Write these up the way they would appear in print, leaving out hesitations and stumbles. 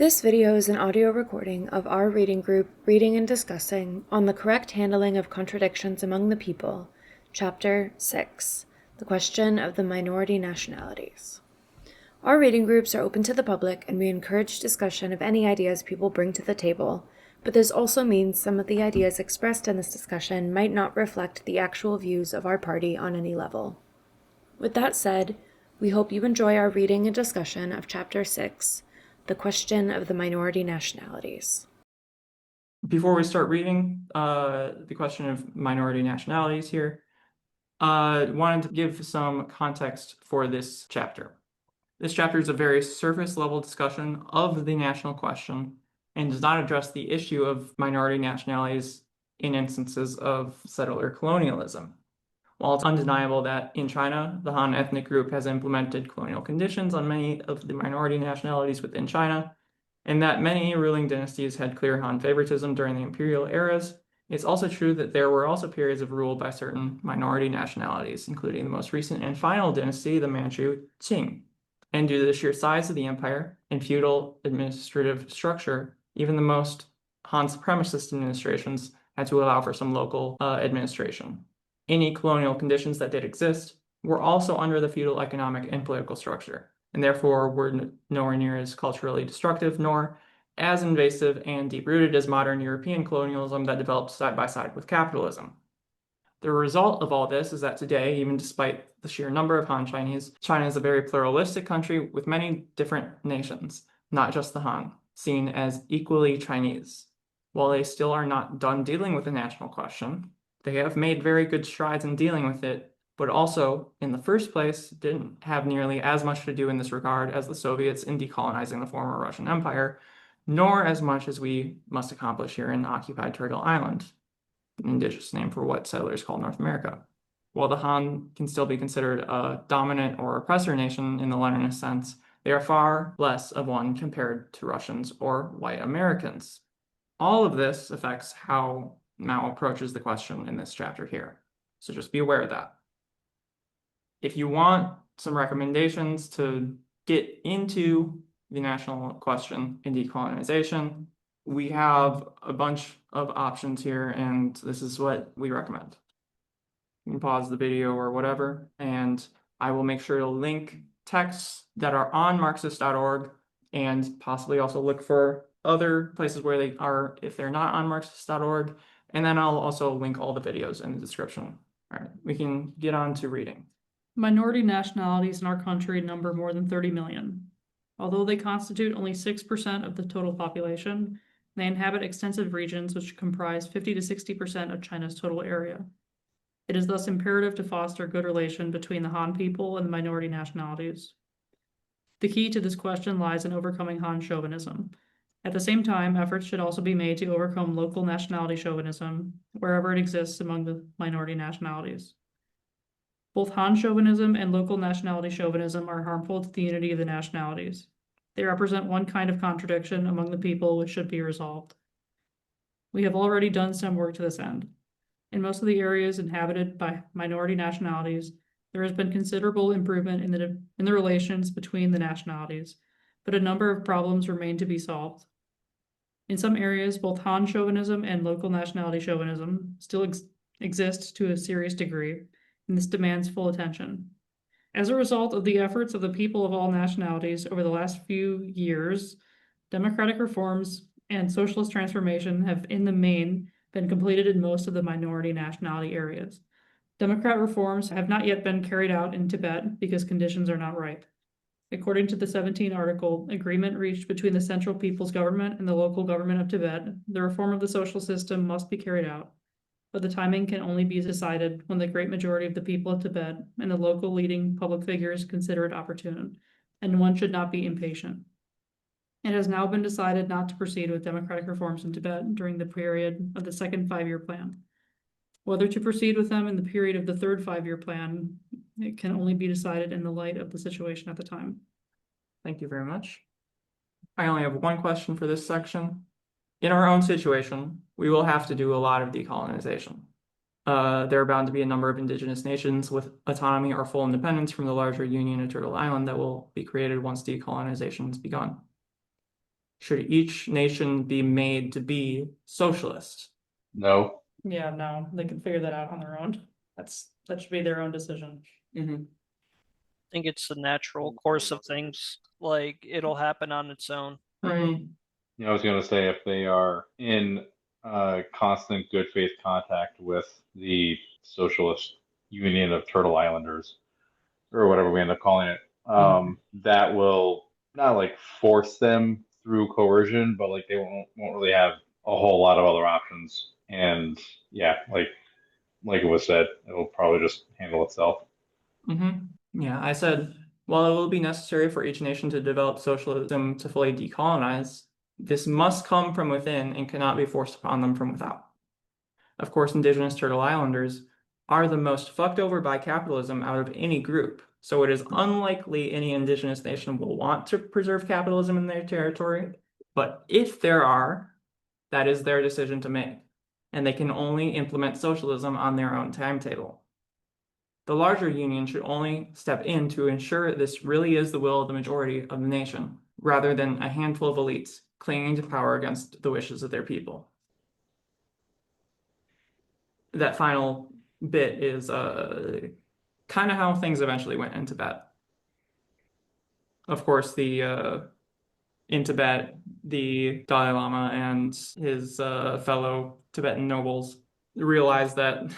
This video is an audio recording of our reading group reading and discussing on the correct handling of contradictions among the people, Chapter 6, the question of the minority nationalities. Our reading groups are open to the public and we encourage discussion of any ideas people bring to the table, but this also means some of the ideas expressed in this discussion might not reflect the actual views of our party on any level. With that said, we hope you enjoy our reading and discussion of Chapter 6, the question of the minority nationalities. Before we start reading the question of minority nationalities here, I wanted to give some context for this chapter. This chapter is a very surface-level discussion of the national question and does not address the issue of minority nationalities in instances of settler colonialism. While it's undeniable that in China, the Han ethnic group has implemented colonial conditions on many of the minority nationalities within China, and that many ruling dynasties had clear Han favoritism during the imperial eras, it's also true that there were also periods of rule by certain minority nationalities, including the most recent and final dynasty, the Manchu Qing. And due to the sheer size of the empire and feudal administrative structure, even the most Han supremacist administrations had to allow for some local administration. Any colonial conditions that did exist were also under the feudal economic and political structure, and therefore were nowhere near as culturally destructive nor as invasive and deep-rooted as modern European colonialism that developed side by side with capitalism. The result of all this is that today, even despite the sheer number of Han Chinese, China is a very pluralistic country with many different nations, not just the Han, seen as equally Chinese. While they still are not done dealing with the national question, they have made very good strides in dealing with it, but also, in the first place, didn't have nearly as much to do in this regard as the Soviets in decolonizing the former Russian Empire, nor as much as we must accomplish here in occupied Turtle Island, an indigenous name for what settlers call North America. While the Han can still be considered a dominant or oppressor nation in the Leninist sense, they are far less of one compared to Russians or white Americans. All of this affects how Mao approaches the question in this chapter here. So just be aware of that. If you want some recommendations to get into the national question in decolonization, we have a bunch of options here, and this is what we recommend. You can pause the video or whatever, and I will make sure to link texts that are on Marxist.org and possibly also look for other places where they are if they're not on Marxist.org. And then I'll also link all the videos in the description. All right, we can get on to reading. Minority nationalities in our country number more than 30 million. Although they constitute only 6% of the total population, they inhabit extensive regions which comprise 50 to 60% of China's total area. It is thus imperative to foster good relation between the Han people and the minority nationalities. The key to this question lies in overcoming Han chauvinism. At the same time, efforts should also be made to overcome local nationality chauvinism wherever it exists among the minority nationalities. Both Han chauvinism and local nationality chauvinism are harmful to the unity of the nationalities. They represent one kind of contradiction among the people which should be resolved. We have already done some work to this end. In most of the areas inhabited by minority nationalities, there has been considerable improvement in the relations between the nationalities, but a number of problems remain to be solved. In some areas, both Han chauvinism and local nationality chauvinism still exist to a serious degree, and this demands full attention. As a result of the efforts of the people of all nationalities over the last few years, democratic reforms and socialist transformation have in the main been completed in most of the minority nationality areas. Democratic reforms have not yet been carried out in Tibet because conditions are not ripe. According to the 17th article, agreement reached between the Central People's Government and the local government of Tibet, the reform of the social system must be carried out, but the timing can only be decided when the great majority of the people of Tibet and the local leading public figures consider it opportune, and one should not be impatient. It has now been decided not to proceed with democratic reforms in Tibet during the period of the second five-year plan. Whether to proceed with them in the period of the third five-year plan, it can only be decided in the light of the situation at the time. Thank you very much. I only have one question for this section. In our own situation, we will have to do a lot of decolonization. There are bound to be a number of indigenous nations with autonomy or full independence from the larger Union of Turtle Island that will be created once decolonization is begun. Should each nation be made to be socialist? No. Yeah, no, they can figure that out on their own. That should be their own decision. Mm-hmm. think it's the natural course of things. Like it'll happen on its own. Right. I was going to say if they are in constant good faith contact with the Socialist Union of Turtle Islanders, or whatever we end up calling it, that will not like force them through coercion, but like they won't really have a whole lot of other options. And yeah, like it was said, it'll probably just handle itself. Mm-hmm. Yeah, I said, while it will be necessary for each nation to develop socialism to fully decolonize, this must come from within and cannot be forced upon them from without. Of course, indigenous Turtle Islanders are the most fucked over by capitalism out of any group, so it is unlikely any indigenous nation will want to preserve capitalism in their territory. But if there are, that is their decision to make, and they can only implement socialism on their own timetable. The larger union should only step in to ensure this really is the will of the majority of the nation, rather than a handful of elites clinging to power against the wishes of their people. That final bit is kind of how things eventually went in Tibet. Of course, in Tibet, the Dalai Lama and his fellow Tibetan nobles realized that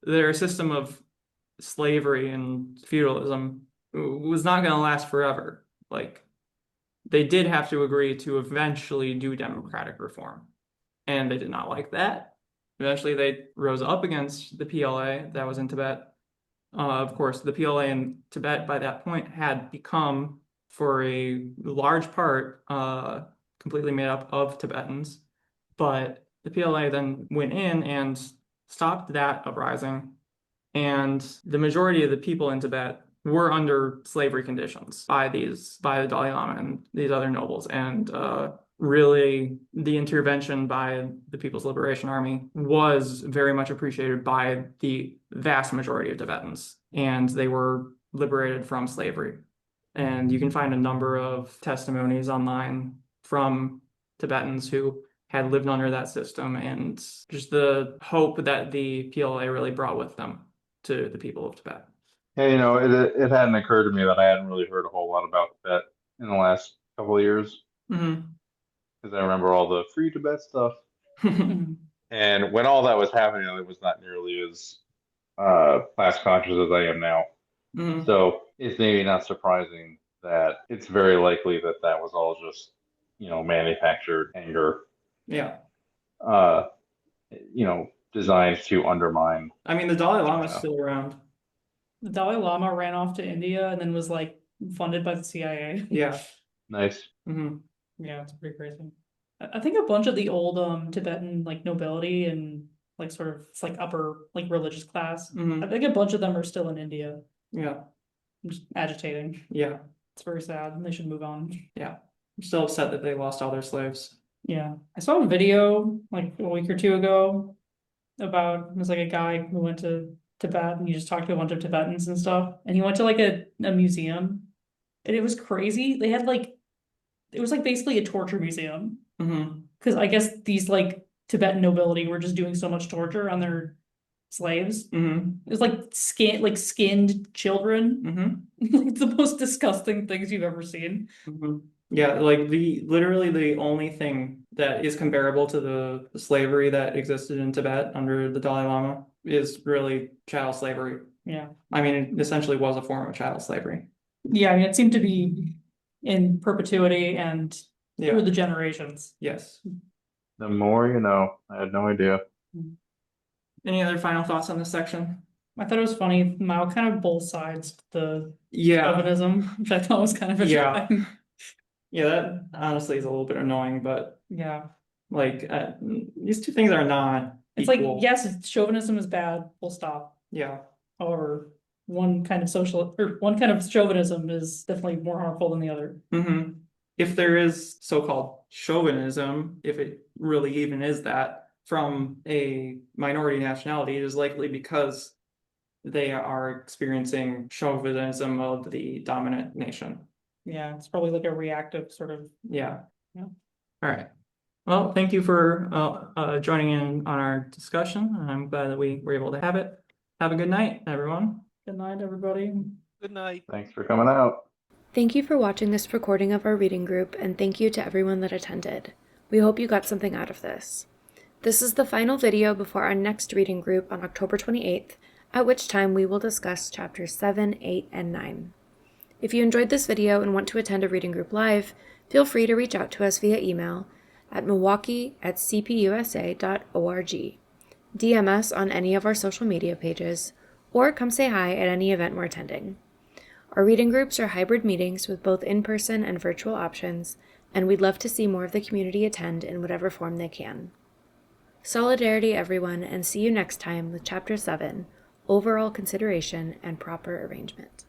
their system of slavery and feudalism was not going to last forever. Like, they did have to agree to eventually do democratic reform, and they did not like that. Eventually, they rose up against the PLA that was in Tibet. Of course, the PLA in Tibet by that point had become, for a large part, completely made up of Tibetans. But the PLA then went in and stopped that uprising. And the majority of the people in Tibet were under slavery conditions by the Dalai Lama and these other nobles. And really, the intervention by the People's Liberation Army was very much appreciated by the vast majority of Tibetans. And they were liberated from slavery. And you can find a number of testimonies online from Tibetans who had lived under that system and just the hope that the PLA really brought with them to the people of Tibet. Hey, it hadn't occurred to me that I hadn't really heard a whole lot about Tibet in the last couple of years. Mm-hmm. Because I remember all the free Tibet stuff. And when all that was happening, I was not nearly as class conscious as I am now. Mm-hmm. So it's maybe not surprising that it's very likely that was all just, manufactured anger. Yeah. Designed to undermine. I mean, the Dalai Lama is still around. The Dalai Lama ran off to India and then was like funded by the CIA. Yeah. Nice. Mm-hmm. Yeah, it's pretty crazy. I think a bunch of the old Tibetan like nobility and like sort of it's like upper like religious class. Mm-hmm. I think a bunch of them are still in India. Yeah. Just agitating. Yeah. It's very sad. They should move on. Yeah. I'm still upset that they lost all their slaves. Yeah. I saw a video like a week or two ago about it was like a guy who went to Tibet and he just talked to a bunch of Tibetans and stuff. And he went to like a museum and it was crazy. They had like it was like basically a torture museum. Mm-hmm. Because I guess these like Tibetan nobility were just doing so much torture on their slaves. Mm-hmm. It was like skinned children. Mm-hmm. Like the most disgusting things you've ever seen. Mm-hmm. Yeah, like literally the only thing that is comparable to the slavery that existed in Tibet under the Dalai Lama is really chattel slavery. Yeah. I mean, it essentially was a form of chattel slavery. Yeah, I mean, it seemed to be in perpetuity and through the generations. Yes. The more you know. I had no idea. Any other final thoughts on this section? I thought it was funny. Mao kind of both sides the Yeah. chauvinism, which I thought was kind of interesting. Yeah, that honestly is a little bit annoying, but Yeah. like these two things are not It's equal. like, yes, chauvinism is bad, full stop. Yeah. However, one kind of chauvinism is definitely more harmful than the other. Mm-hmm. If there is so-called chauvinism, if it really even is that, from a minority nationality, it is likely because they are experiencing chauvinism of the dominant nation. Yeah, it's probably like a reactive sort of. Yeah. Yeah. All right. Well, thank you for joining in on our discussion. I'm glad that we were able to have it. Have a good night, everyone. Good night, everybody. Good night. Thanks for coming out. Thank you for watching this recording of our reading group, and thank you to everyone that attended. We hope you got something out of this. This is the final video before our next reading group on October 28th, at which time we will discuss chapters 7, 8, and 9. If you enjoyed this video and want to attend a reading group live, feel free to reach out to us via email at milwaukee@cpusa.org. DM us on any of our social media pages, or come say hi at any event we're attending. Our reading groups are hybrid meetings with both in-person and virtual options, and we'd love to see more of the community attend in whatever form they can. Solidarity, everyone, and see you next time with Chapter 7, Overall Consideration and Proper Arrangement.